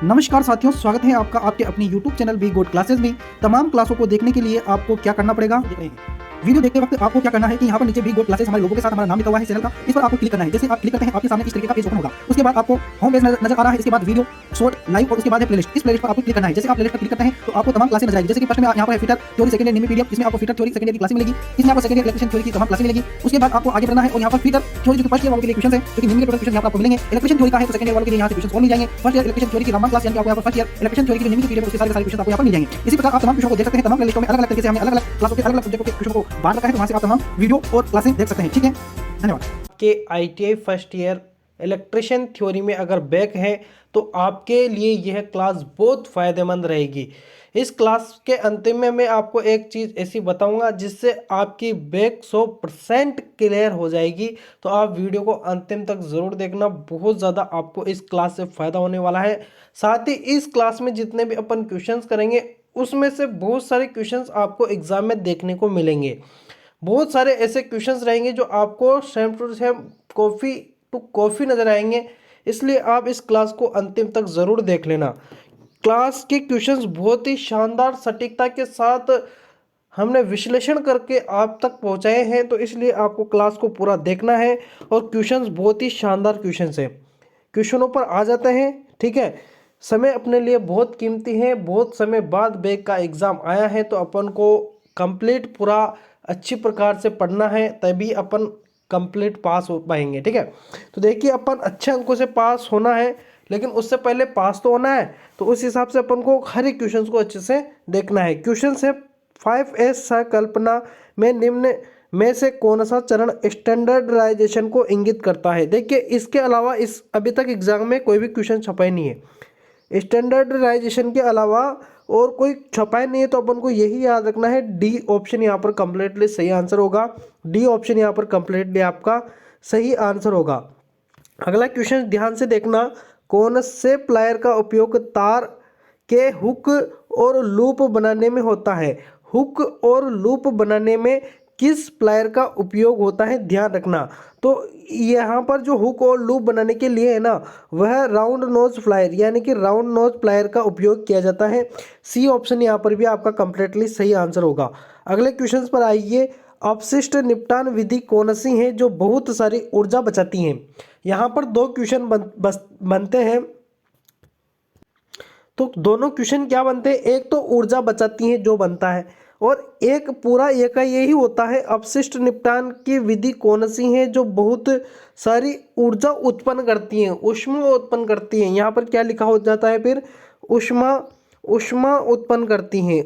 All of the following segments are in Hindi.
नमस्कार साथियों, स्वागत है आपका आपके अपनी YouTube channel V good classes में। तमाम क्लासों को देखने के लिए आपको क्या करना पड़ेगा, वीडियो देखते वक्त आपको क्या करना है कि यहाँ पर नीचे वी गुड क्लासेस हमारे लोगों के साथ हमारा नाम लिखा हुआ है चैनल का, इस पर आपको क्लिक करना है। जैसे आप क्लिक करते हैं आपके सामने इस तरीके का पेज ओपन होगा। उसके बाद आपको होम पेज नजर आ रहा है, इसके बाद वीडियो शॉर्ट लाइव और उसके बाद है प्लेलिस्ट। इस प्लेलिस्ट पर आपको क्लिक करना है। जैसे आप प्लेलिस्ट पर क्लिक करते हैं तो आपको तमाम क्लासेस नजर आएगी। जैसे कि फर्स्ट में यहाँ पर fitter theory second year PDF, इसमें आपको फिटर थ्योरी सेकंड ईयर की क्लास मिलेगी। इसमें आपको सेकंड ईयर इलेक्ट्रिशियन थ्योरी की तमाम क्लासेस मिलेगी। उसके बाद आपको आगे बढ़ना है और यहाँ पर फिटर थ्योरी जो फर्स्ट ईयर वालों के लिए क्वेश्चन है, जो कि निम्न के टोटल क्वेश्चन यहाँ पर आपको मिलेंगे। इलेक्ट्रिशियन थ्योरी का है तो सेकंड ईयर वालों के लिए यहाँ से क्वेश्चन और मिल जाएंगे। फर्स्ट ईयर इलेक्ट्रिशियन थ्योरी की रामबाण क्लास यानी आपको यहाँ पर फर्स्ट ईयर इलेक्ट्रिशियन थ्योरी की निम्न की पीडीएफ उसके सारे क्वेश्चन आपको यहाँ पर मिल जाएंगे। इसी प्रकार आप तमाम क्वेश्चन को देख सकते हैं। तमाम प्लेलिस्टों में अलग अलग तरीके से हमने अलग अलग क्लासों के अलग अलग सब्जेक्टों के क्वेश्चन को बांट रखा है, तो वहाँ से आप तमाम वीडियो और क्लासें देख सकते हैं। ठीक है, धन्यवाद। के ITI first year electrician theory में अगर बैक है तो आपके लिए यह क्लास बहुत फ़ायदेमंद रहेगी। इस क्लास के अंतिम में मैं आपको एक चीज़ ऐसी बताऊंगा जिससे आपकी बैक 100% क्लियर हो जाएगी। तो आप वीडियो को अंतिम तक ज़रूर देखना, बहुत ज़्यादा आपको इस क्लास से फ़ायदा होने वाला है। साथ ही इस क्लास में जितने भी अपन क्वेश्चंस करेंगे उसमें से बहुत सारे क्वेश्चंस आपको एग्ज़ाम में देखने को मिलेंगे। बहुत सारे ऐसे क्वेश्चंस रहेंगे जो आपको same to same copy to copy नज़र आएंगे, इसलिए आप इस क्लास को अंतिम तक ज़रूर देख लेना। क्लास के क्वेश्चंस बहुत ही शानदार सटीकता के साथ हमने विश्लेषण करके आप तक पहुंचाए हैं, तो इसलिए आपको क्लास को पूरा देखना है। और क्वेश्चंस बहुत ही शानदार क्वेश्चंस हैं। क्वेश्चनों पर आ जाते हैं। ठीक है, समय अपने लिए बहुत कीमती है, बहुत समय बाद बैक का एग्ज़ाम आया है, तो अपन को कंप्लीट पूरा अच्छी प्रकार से पढ़ना है, तभी अपन कंप्लीट पास हो पाएंगे। ठीक है, तो देखिए अपन अच्छे अंकों से पास होना है, लेकिन उससे पहले पास तो होना है, तो उस हिसाब से अपन को हर एक क्वेश्चन को अच्छे से देखना है। क्वेश्चन है 5S संकल्पना में निम्न में से कौन सा चरण स्टैंडर्डाइजेशन को इंगित करता है। देखिए इसके अलावा इस अभी तक एग्जाम में कोई भी क्वेश्चन छपा ही नहीं है। स्टैंडर्डाइजेशन के अलावा और कोई छपाई नहीं है, तो अपन को यही याद रखना है, डी ऑप्शन यहाँ पर कंप्लीटली सही आंसर होगा। डी ऑप्शन यहाँ पर कंप्लीटली आपका सही आंसर होगा। अगला क्वेश्चन ध्यान से देखना, कौन से प्लायर का उपयोग तार के हुक और लूप बनाने में होता है। हुक और लूप बनाने में किस प्लायर का उपयोग होता है, ध्यान रखना। तो यहाँ पर जो हुक और लूप बनाने के लिए है ना, वह राउंड नोज प्लायर यानी कि राउंड नोज प्लायर का उपयोग किया जाता है। सी ऑप्शन यहाँ पर भी आपका कंप्लीटली सही आंसर होगा। अगले क्वेश्चन पर आइए, अपशिष्ट निपटान विधि कौन सी है जो बहुत सारी ऊर्जा बचाती है। यहाँ पर दो क्वेश्चन बनते हैं, तो दोनों क्वेश्चन क्या बनते हैं, एक तो ऊर्जा बचाती है जो बनता है, और एक पूरा ये का यही होता है अपशिष्ट निपटान की विधि कौन सी है जो बहुत सारी ऊर्जा उत्पन्न करती है, ऊष्मा उत्पन्न करती है। यहाँ पर क्या लिखा हो जाता है फिर, ऊष्मा ऊष्मा उत्पन्न करती हैं,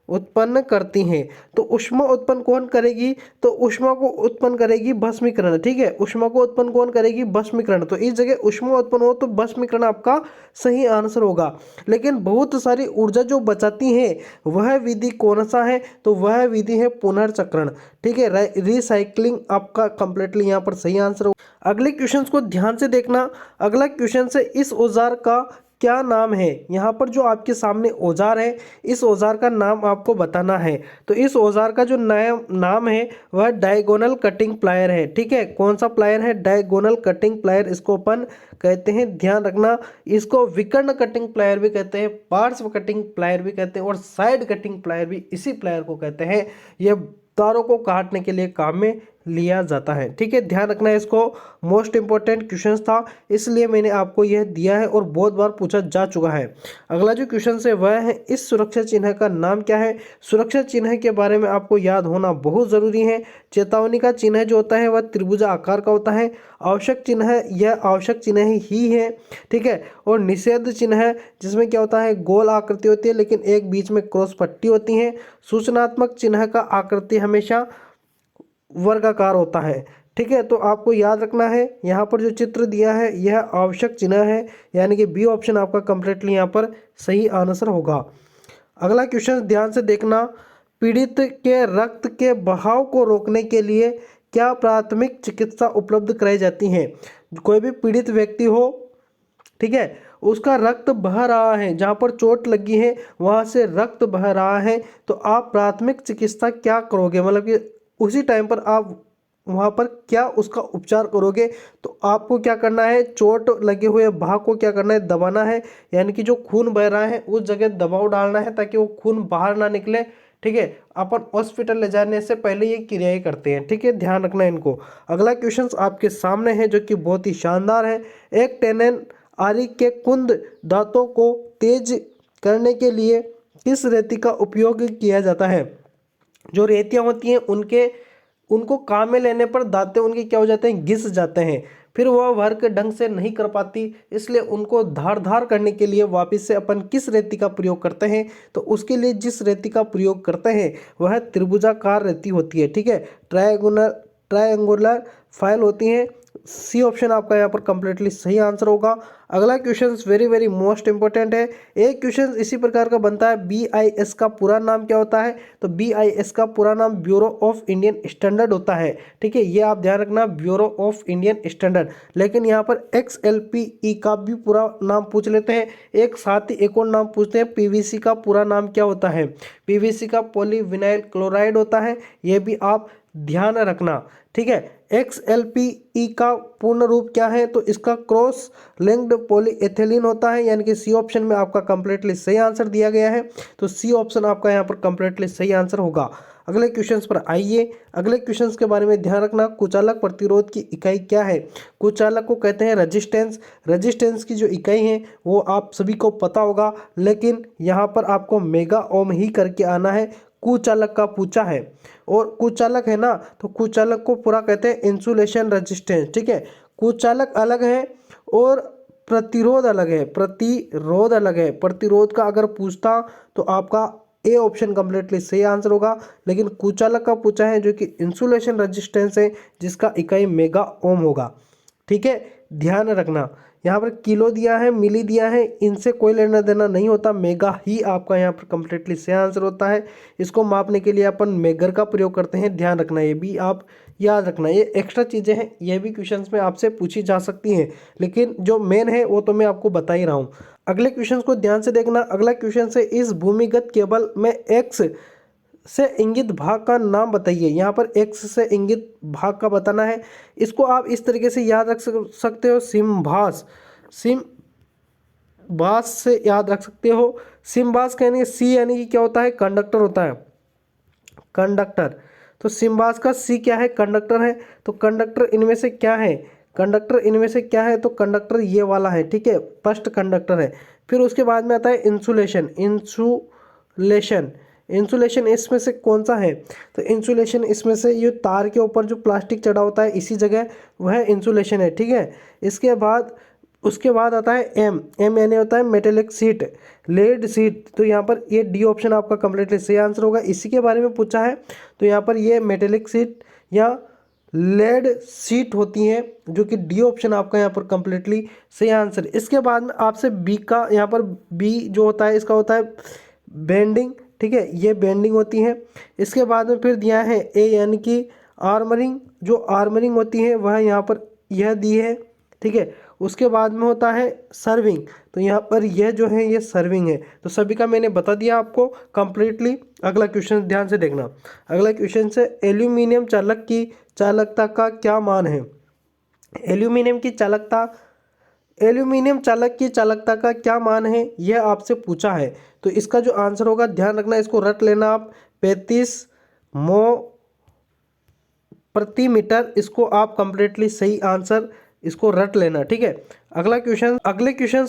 उत्पन्न करती हैं। तो ऊष्मा उत्पन्न कौन करेगी, तो ऊष्मा को उत्पन्न करेगी भस्मीकरण। ठीक है, ऊष्मा को उत्पन्न कौन करेगी, भस्मीकरण। तो इस जगह ऊष्मा उत्पन्न हो तो भस्मीकरण आपका सही आंसर होगा। लेकिन बहुत सारी ऊर्जा जो बचाती है वह विधि कौन सा है, तो वह विधि है पुनर्चक्रण। ठीक है, रिसाइकलिंग आपका कंप्लीटली यहाँ पर सही आंसर होगा। अगले क्वेश्चन को ध्यान से देखना। अगला क्वेश्चन से इस औजार का क्या नाम है। यहाँ पर जो आपके सामने औजार है, इस औजार का नाम आपको बताना है। तो इस औजार का जो नाम है वह डायगोनल कटिंग प्लायर है। ठीक है, कौन सा प्लायर है, डायगोनल कटिंग प्लायर इसको अपन कहते हैं, ध्यान रखना। इसको विकर्ण कटिंग प्लायर भी कहते हैं, पार्श्व कटिंग प्लायर भी कहते हैं, और साइड कटिंग प्लायर भी इसी प्लायर को कहते हैं। यह तारों को काटने के लिए काम में लिया जाता है। ठीक है, ध्यान रखना है, इसको मोस्ट इंपॉर्टेंट क्वेश्चन था इसलिए मैंने आपको यह दिया है और बहुत बार पूछा जा चुका है। अगला जो क्वेश्चन है वह है, इस सुरक्षा चिन्ह का नाम क्या है। सुरक्षा चिन्ह के बारे में आपको याद होना बहुत ज़रूरी है। चेतावनी का चिन्ह जो होता है वह त्रिभुज आकार का होता है। आवश्यक चिन्ह यह आवश्यक चिन्ह ही है। ठीक है, और निषेध चिन्ह जिसमें क्या होता है, गोल आकृति होती है लेकिन एक बीच में क्रॉस पट्टी होती है। सूचनात्मक चिन्ह का आकृति हमेशा वर्गाकार होता है। ठीक है, तो आपको याद रखना है, यहाँ पर जो चित्र दिया है यह आवश्यक चिन्ह है, यानी कि बी ऑप्शन आपका कंप्लीटली यहाँ पर सही आंसर होगा। अगला क्वेश्चन ध्यान से देखना, पीड़ित के रक्त के बहाव को रोकने के लिए क्या प्राथमिक चिकित्सा उपलब्ध कराई जाती है। कोई भी पीड़ित व्यक्ति हो, ठीक है, उसका रक्त बह रहा है, जहाँ पर चोट लगी है वहाँ से रक्त बह रहा है, तो आप प्राथमिक चिकित्सा क्या करोगे, मतलब कि उसी टाइम पर आप वहाँ पर क्या उसका उपचार करोगे, तो आपको क्या करना है, चोट लगे हुए भाग को क्या करना है, दबाना है, यानी कि जो खून बह रहा है उस जगह दबाव डालना है ताकि वो खून बाहर ना निकले। ठीक है, अपन हॉस्पिटल ले जाने से पहले ये क्रियाएं करते हैं। ठीक है, ध्यान रखना इनको। अगला क्वेश्चन आपके सामने है जो कि बहुत ही शानदार है। एक टेनन आरी के कुंद दांतों को तेज करने के लिए किस रेती का उपयोग किया जाता है। जो रेतियाँ होती हैं उनको काम में लेने पर दांतें उनके क्या हो जाते हैं, घिस जाते हैं, फिर वह वर्क ढंग से नहीं कर पाती, इसलिए उनको धार करने के लिए वापस से अपन किस रेती का प्रयोग करते हैं। तो उसके लिए जिस रेती का प्रयोग करते हैं वह त्रिभुजाकार रेती होती है। ठीक है, ट्रायंगुलर फाइल होती हैं। सी ऑप्शन आपका यहाँ पर कंप्लीटली सही आंसर होगा। अगला question very very most important है। एक क्वेश्चन इसी प्रकार का बनता है, BIS का पूरा नाम क्या होता है। तो BIS का पूरा नाम ब्यूरो ऑफ इंडियन स्टैंडर्ड होता है। ठीक है, ये आप ध्यान रखना, ब्यूरो ऑफ इंडियन स्टैंडर्ड। लेकिन यहाँ पर XLPE का भी पूरा नाम पूछ लेते हैं। एक साथ ही एक और नाम पूछते हैं, PVC का पूरा नाम क्या होता है। PVC का पॉलीविनाइल क्लोराइड होता है, ये भी आप ध्यान रखना। ठीक है, XLPE का पूर्ण रूप क्या है, तो इसका क्रॉस लिंक्ड पॉलीएथिलीन होता है, यानी कि सी ऑप्शन में आपका कंप्लीटली सही आंसर दिया गया है। तो सी ऑप्शन आपका यहाँ पर कंप्लीटली सही आंसर होगा। अगले क्वेश्चंस पर आइए। अगले क्वेश्चंस के बारे में ध्यान रखना, कुचालक प्रतिरोध की इकाई क्या है। कुचालक को कहते हैं रेजिस्टेंस। रेजिस्टेंस की जो इकाई है वो आप सभी को पता होगा, लेकिन यहाँ पर आपको मेगा ओम ही करके आना है। कुचालक का पूछा है, और कुचालक है ना, तो कुचालक को पूरा कहते हैं इंसुलेशन रेजिस्टेंस। ठीक है, कुचालक अलग है और प्रतिरोध अलग है। प्रतिरोध अलग है। प्रतिरोध का अगर पूछता तो आपका ए ऑप्शन कंप्लीटली सही आंसर होगा, लेकिन कुचालक का पूछा है जो कि इंसुलेशन रेजिस्टेंस है, जिसका इकाई मेगा ओम होगा। ठीक है, ध्यान रखना, यहाँ पर किलो दिया है, मिली दिया है, इनसे कोई लेना देना नहीं होता, मेगा ही आपका यहाँ पर कंप्लीटली सही आंसर होता है। इसको मापने के लिए अपन मेगर का प्रयोग करते हैं, ध्यान रखना, ये भी आप याद रखना। ये एक्स्ट्रा चीज़ें हैं, ये भी क्वेश्चंस में आपसे पूछी जा सकती हैं, लेकिन जो मेन है वो तो मैं आपको बता ही रहा हूँ। अगले क्वेश्चन को ध्यान से देखना। अगला क्वेश्चन है, इस भूमिगत केबल में एक्स से इंगित भाग का नाम बताइए। यहाँ पर एक्स से इंगित भाग का बताना है। इसको आप इस तरीके से याद रख सकते हो, सिम्भास। सिम्बास से याद रख सकते हो। सिम्बास कहने सी यानी कि क्या होता है, कंडक्टर होता है, कंडक्टर। तो सिम्बास का सी क्या है, कंडक्टर है। तो कंडक्टर इनमें से क्या है, कंडक्टर इनमें से क्या है, तो कंडक्टर ये वाला है। ठीक है, फर्स्ट कंडक्टर है। फिर उसके बाद में आता है इंसुलेशन। इंसुलेशन, इंसुलेशन इसमें से कौन सा है, तो इंसुलेशन इसमें से ये तार के ऊपर जो प्लास्टिक चढ़ा होता है इसी जगह, वह इंसुलेशन है। ठीक है, उसके बाद आता है एम। एम यानी होता है मेटेलिक सीट, लेड सीट। तो यहाँ पर ये डी ऑप्शन आपका कंप्लीटली सही आंसर होगा। इसी के बारे में पूछा है, तो यहाँ पर ये मेटेलिक सीट या लेड सीट होती हैं, जो कि डी ऑप्शन आपका यहाँ पर कंप्लीटली सही आंसर। इसके बाद में आपसे बी का, यहाँ पर बी जो होता है इसका होता है बेंडिंग। ठीक है, ये बेंडिंग होती है। इसके बाद में फिर दिया है ए यानी कि आर्मरिंग। जो आर्मरिंग होती है वह यहाँ पर यह दी है। ठीक है, उसके बाद में होता है सर्विंग। तो यहाँ पर यह जो है ये सर्विंग है। तो सभी का मैंने बता दिया आपको कंप्लीटली। अगला क्वेश्चन ध्यान से देखना। अगला क्वेश्चन से एल्यूमिनियम चालक की चालकता का क्या मान है। एल्यूमिनियम चालक की चालकता का क्या मान है, यह आपसे पूछा है। तो इसका जो आंसर होगा, ध्यान रखना, इसको रट लेना आप, 35 मो प्रति मीटर। इसको आप कंप्लीटली सही आंसर इसको रट लेना। ठीक है, अगले क्वेश्चन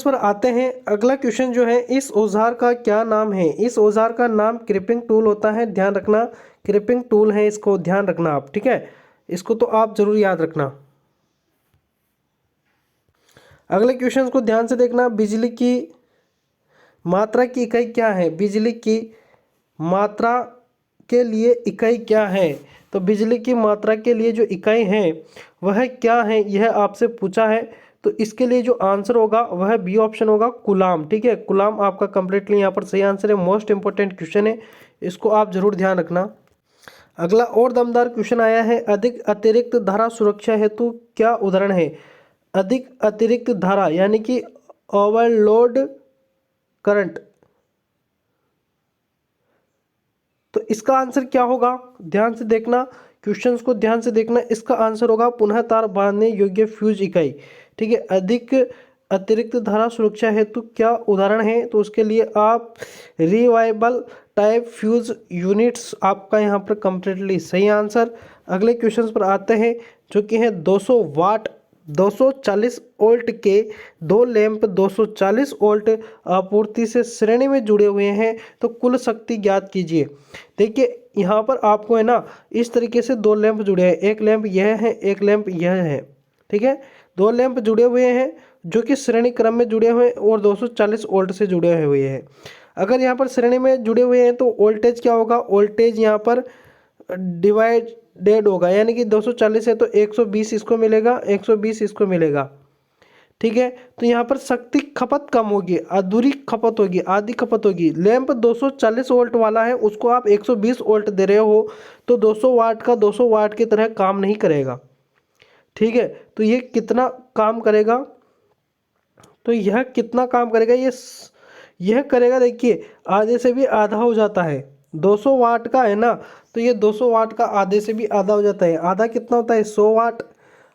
पर आते हैं। अगला क्वेश्चन जो है, इस औजार का क्या नाम है। इस औजार का नाम क्रिपिंग टूल होता है, ध्यान रखना, क्रिपिंग टूल है, इसको ध्यान रखना आप। ठीक है, इसको तो आप जरूर याद रखना। अगले क्वेश्चन को ध्यान से देखना। बिजली की मात्रा की इकाई क्या है। बिजली की मात्रा के लिए इकाई क्या है। तो बिजली की मात्रा के लिए जो इकाई है वह क्या है, यह आपसे पूछा है। तो इसके लिए जो आंसर होगा वह बी ऑप्शन होगा, कुलाम। ठीक है, कुलाम आपका कंप्लीटली यहाँ पर सही आंसर है। मोस्ट इंपॉर्टेंट क्वेश्चन है, इसको आप जरूर ध्यान रखना। अगला और दमदार क्वेश्चन आया है, अधिक अतिरिक्त धारा सुरक्षा हेतु क्या उदाहरण है। अधिक अतिरिक्त धारा यानी कि ओवरलोड करंट। तो इसका आंसर क्या होगा, ध्यान से देखना, क्वेश्चंस को ध्यान से देखना। इसका आंसर होगा पुनः तार बांधने योग्य फ्यूज इकाई। ठीक है, अधिक अतिरिक्त धारा सुरक्षा हेतु क्या उदाहरण है? तो उसके लिए आप रिवाइबल टाइप फ्यूज यूनिट्स आपका यहाँ पर कंप्लीटली सही आंसर। अगले क्वेश्चंस पर आते हैं जो कि है 200 वाट 240 वोल्ट के दो लैंप 240 वोल्ट आपूर्ति से श्रेणी में जुड़े हुए हैं, तो कुल शक्ति ज्ञात कीजिए। देखिए यहाँ पर आपको है ना इस तरीके से दो लैंप जुड़े हैं, एक लैंप यह है, एक लैंप यह है। ठीक है, दो लैंप जुड़े हुए हैं जो कि श्रेणी क्रम में जुड़े हुए हैं और 240 वोल्ट से जुड़े हुए हैं। अगर यहाँ पर श्रेणी में जुड़े हुए हैं तो वोल्टेज क्या होगा? वोल्टेज यहाँ पर डिवाइडेड होगा, यानी कि 240 है तो 120 इसको मिलेगा, 120 इसको मिलेगा। ठीक है, तो यहाँ पर शक्ति खपत कम होगी, अधूरी खपत होगी, आधी खपत होगी। लैंप 240 वोल्ट वाला है, उसको आप 120 वोल्ट दे रहे हो तो 200 वाट का 200 वाट की तरह काम नहीं करेगा। ठीक है, तो ये कितना काम करेगा? तो यह कितना काम करेगा? यह करेगा, देखिए आधे से भी आधा हो जाता है। 200 वाट का है ना, तो ये 200 वाट का आधे से भी आधा हो जाता है। आधा कितना होता है? 100 वाट।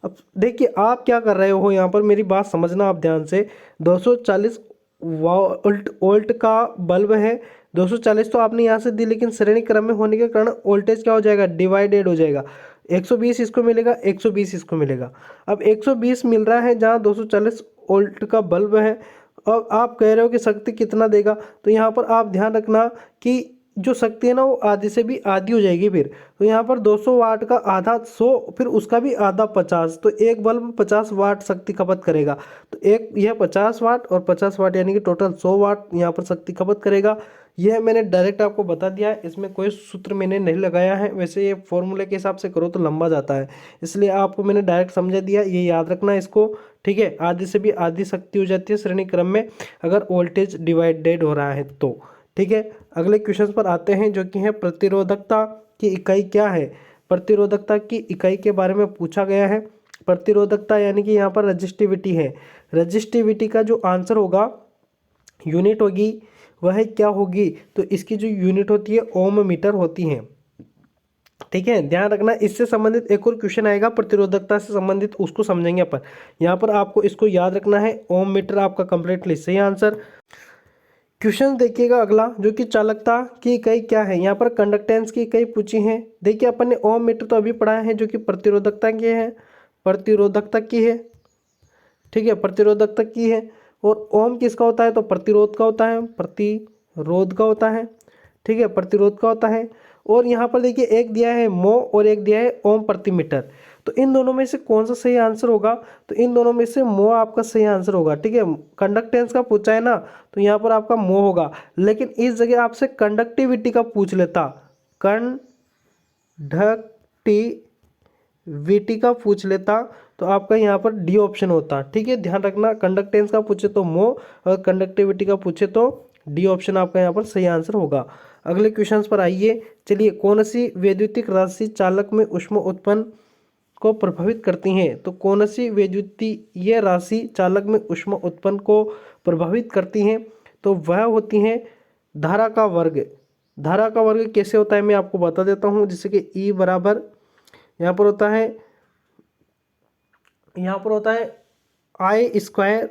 अब देखिए आप क्या कर रहे हो यहाँ पर, मेरी बात समझना आप ध्यान से। 240 वोल्ट का बल्ब है, 240 तो आपने यहाँ से दी, लेकिन श्रेणी क्रम में होने के कारण वोल्टेज क्या हो जाएगा? डिवाइडेड हो जाएगा। 120 इसको मिलेगा, 120 इसको मिलेगा। अब 120 मिल रहा है जहाँ 240 वोल्ट का बल्ब है, और आप कह रहे हो कि शक्ति कितना देगा? तो यहाँ पर आप ध्यान रखना कि जो शक्ति है ना वो आधी से भी आधी हो जाएगी फिर। तो यहाँ पर 200 वाट का आधा 100, फिर उसका भी आधा 50, तो एक बल्ब 50 वाट शक्ति खपत करेगा। तो एक यह 50 वाट और 50 वाट यानी कि टोटल 100 वाट यहाँ पर शक्ति खपत करेगा। यह मैंने डायरेक्ट आपको बता दिया है, इसमें कोई सूत्र मैंने नहीं लगाया है। वैसे ये फॉर्मूले के हिसाब से करो तो लंबा जाता है, इसलिए आपको मैंने डायरेक्ट समझा दिया, ये याद रखना इसको। ठीक है, आधी से भी आधी शक्ति हो जाती है श्रेणी क्रम में अगर वोल्टेज डिवाइडेड हो रहा है तो। ठीक है, अगले क्वेश्चन पर आते हैं जो कि है प्रतिरोधकता की इकाई क्या है? प्रतिरोधकता की इकाई के बारे में पूछा गया है। प्रतिरोधकता यानी कि यहाँ पर रजिस्टिविटी है। रजिस्टिविटी का जो आंसर होगा, यूनिट होगी, वह क्या होगी? तो इसकी जो यूनिट होती है ओम मीटर होती है। ठीक है, ध्यान रखना। इससे संबंधित एक और क्वेश्चन आएगा प्रतिरोधकता से संबंधित, उसको समझेंगे अपन। यहाँ पर आपको इसको याद रखना है, ओम मीटर आपका कंप्लीटली सही आंसर। क्वेश्चन देखिएगा अगला जो कि चालकता की इकाई क्या है? यहाँ पर कंडक्टेंस की इकाई पूछी है। देखिए अपन ने ओम मीटर तो अभी पढ़ा है जो कि प्रतिरोधकता की है, प्रतिरोधकता की है। ठीक है, प्रतिरोधकता की है। और ओम किसका होता है? तो प्रतिरोध का होता है, प्रतिरोध का होता है। ठीक है, प्रतिरोध का होता है। और यहाँ पर देखिए एक दिया है मो और एक दिया है ओम प्रति मीटर, तो इन दोनों में से कौन सा सही आंसर होगा? तो इन दोनों में से मो आपका सही आंसर होगा। ठीक है, कंडक्टेंस का पूछा है ना, तो यहाँ पर आपका मो होगा, लेकिन इस जगह आपसे कंडक्टिविटी का पूछ लेता, कंडक्टिविटी का पूछ लेता, तो आपका यहाँ पर डी ऑप्शन होता। ठीक है, ध्यान रखना, कंडक्टेंस का पूछे तो मो और कंडक्टिविटी का पूछे तो डी ऑप्शन आपका यहाँ पर सही आंसर होगा। अगले क्वेश्चंस पर आइए। चलिए, कौन सी वैद्युतिक राशि चालक में ऊष्मा उत्पन्न को प्रभावित करती हैं? तो कौन सी वैद्युतीय राशि चालक में ऊष्मा उत्पन्न को प्रभावित करती हैं? तो वह होती हैं धारा का वर्ग। धारा का वर्ग कैसे होता है मैं आपको बता देता हूँ, जैसे कि ई बराबर यहाँ पर होता है, आई स्क्वायर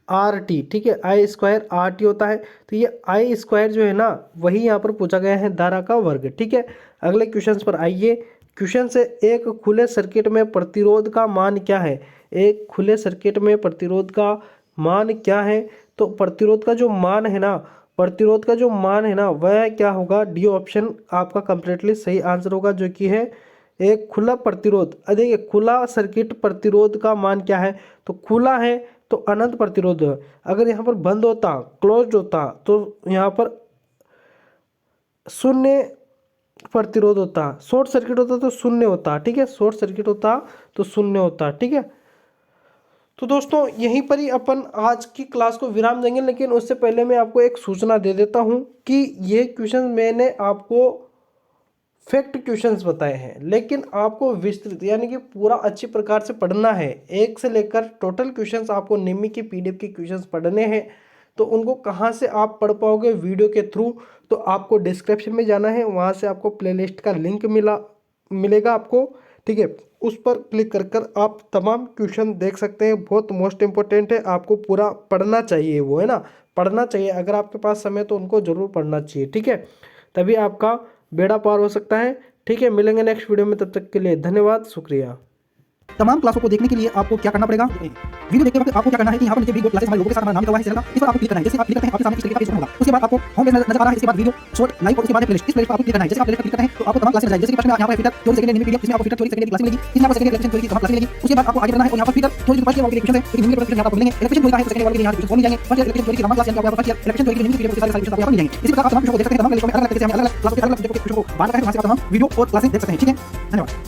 आर टी। ठीक है, आई स्क्वायर आर टी होता है। तो ये आई स्क्वायर जो है ना, वही यहाँ पर पूछा गया है धारा का वर्ग। ठीक है, अगले क्वेश्चन पर आइए। क्वेश्चन से एक खुले सर्किट में प्रतिरोध का मान क्या है? एक खुले सर्किट में प्रतिरोध का मान क्या है? तो प्रतिरोध का जो मान है ना, प्रतिरोध का जो मान है ना, वह क्या होगा? डी ऑप्शन आपका कंप्लीटली सही आंसर होगा, जो कि है एक खुला प्रतिरोध। देखिए खुला सर्किट प्रतिरोध का मान क्या है? तो खुला है तो अनंत प्रतिरोध है। अगर यहाँ पर बंद होता, क्लोज्ड होता, तो यहाँ पर शून्य प्रतिरोध होता। शॉर्ट सर्किट होता तो शून्य होता। ठीक है, शॉर्ट सर्किट होता तो शून्य होता। ठीक है, तो दोस्तों यहीं पर ही अपन आज की क्लास को विराम देंगे, लेकिन उससे पहले मैं आपको एक सूचना दे देता हूं कि ये क्वेश्चन मैंने आपको फैक्ट क्वेश्चंस बताए हैं, लेकिन आपको विस्तृत यानी कि पूरा अच्छी प्रकार से पढ़ना है। एक से लेकर टोटल क्वेश्चंस आपको निम्मी की पीडीएफ के क्वेश्चंस पढ़ने हैं। तो उनको कहाँ से आप पढ़ पाओगे? वीडियो के थ्रू। तो आपको डिस्क्रिप्शन में जाना है, वहाँ से आपको प्लेलिस्ट का लिंक मिलेगा आपको, ठीक है। उस पर क्लिक कर कर आप तमाम क्वेश्चन देख सकते हैं। बहुत मोस्ट इंपॉर्टेंट है, आपको पूरा पढ़ना चाहिए, वो है ना, पढ़ना चाहिए। अगर आपके पास समय तो उनको जरूर पढ़ना चाहिए, ठीक है। तभी आपका बेड़ा पार हो सकता है, ठीक है। मिलेंगे नेक्स्ट वीडियो में, तब तक के लिए धन्यवाद, शुक्रिया। तमाम क्लासों को देखने के लिए आपको क्या करना पड़ेगा, वीडियो देखते वक्त आपको क्या करना है कि यहाँ पर नीचे भी क्लासेस हमारे लोगों के साथ हमारा नाम लिखा हुआ है चैनल का, इस पर आपको क्लिक करना है। जैसे आप क्लिक करते हैं आपके सामने इस तरीके का पेज ओपन होगा। उसके बाद आपको होम पेज नजर आ रहा है, इसके बाद वीडियो शॉर्ट लाइव और उसके बाद प्लेलिस्ट, इस प्लेलिस्ट पर आपको क्लिक करना है। जैसे आप प्लेलिस्ट पर क्लिक करते हैं तो आपको तमाम क्लासेस मिल जाएगी। जैसे कि यहाँ पर फिटर थ्योरी सेकंड ईयर इसमें आपको fitter theory second year class मिलेगी, इसमें आपको सेकंड ईयर इलेक्ट्रिशियन थ्योरी की तमाम क्लास मिलेगी। उसके बाद आपको आगे बढ़ना है और यहाँ पर फिटर थ्योरी के फर्स्ट ईयर वाले क्वेश्चन है, लेकिन निम्न यहाँ आपको मिलेंगे। इलेक्ट्रिशियन थ्योरी का है तो सेकंड ईयर वाले यहाँ क्वेश्चन मिल जाएंगे। फर्स्ट ईयर इलेक्ट्रिशियन थ्योरी की तमाम क्लास यानी आपको फर्स्ट ईयर इलेक्ट्रिशियन थ्योरी के निम्न पीरियड के सारे क्वेश्चन आपको मिल जाएंगे। इसी प्रकार आप तमाम क्वेश्चन को देख सकते हैं, तमाम क्लासों में अलग-अलग तरीके से हम अलग-अलग क्लासों के अलग-अलग सब्जेक्ट को बांट कर वहां से आप तमाम वीडियो और क्लासेस देख सकते हैं, ठीक है। धन्यवाद।